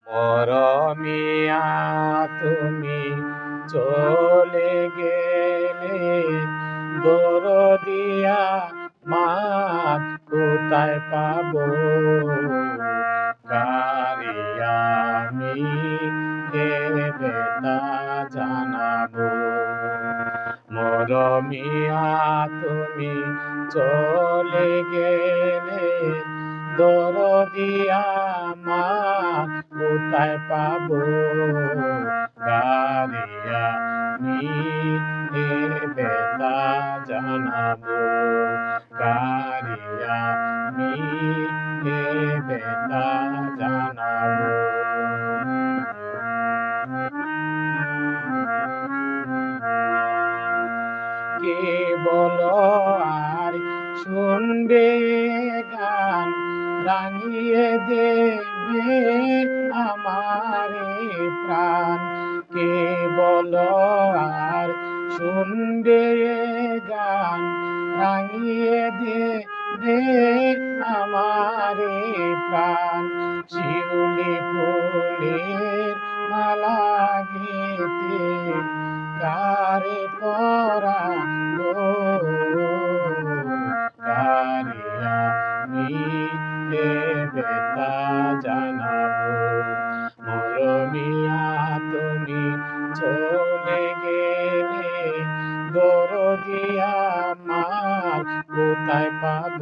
মরমিয়া তুমি চলে গেলে দরদিয়া মা কোথায় পাবো কারে আমি এ বেতা জানাবো মরমিয়া তুমি চলে গেলে দরদিয়া মা কোথায় পাবো কারিয়া এ বেতা জানাবো কারিয়া এ বেতা জানাবো কে বলো আর শুনবে গান রাঙিয়ে দেবে আমারে প্রাণ কে বলো আর শুনবে গান রাঙিয়ে দেবে আমারে প্রাণ শিউলি ফুলের মালা গেতে কারে পরাবো কারিয়া এ বেতা জানাবো মরমিয়া তুমি চলে গেলে দরদিয়া আমার কোথায় পাবো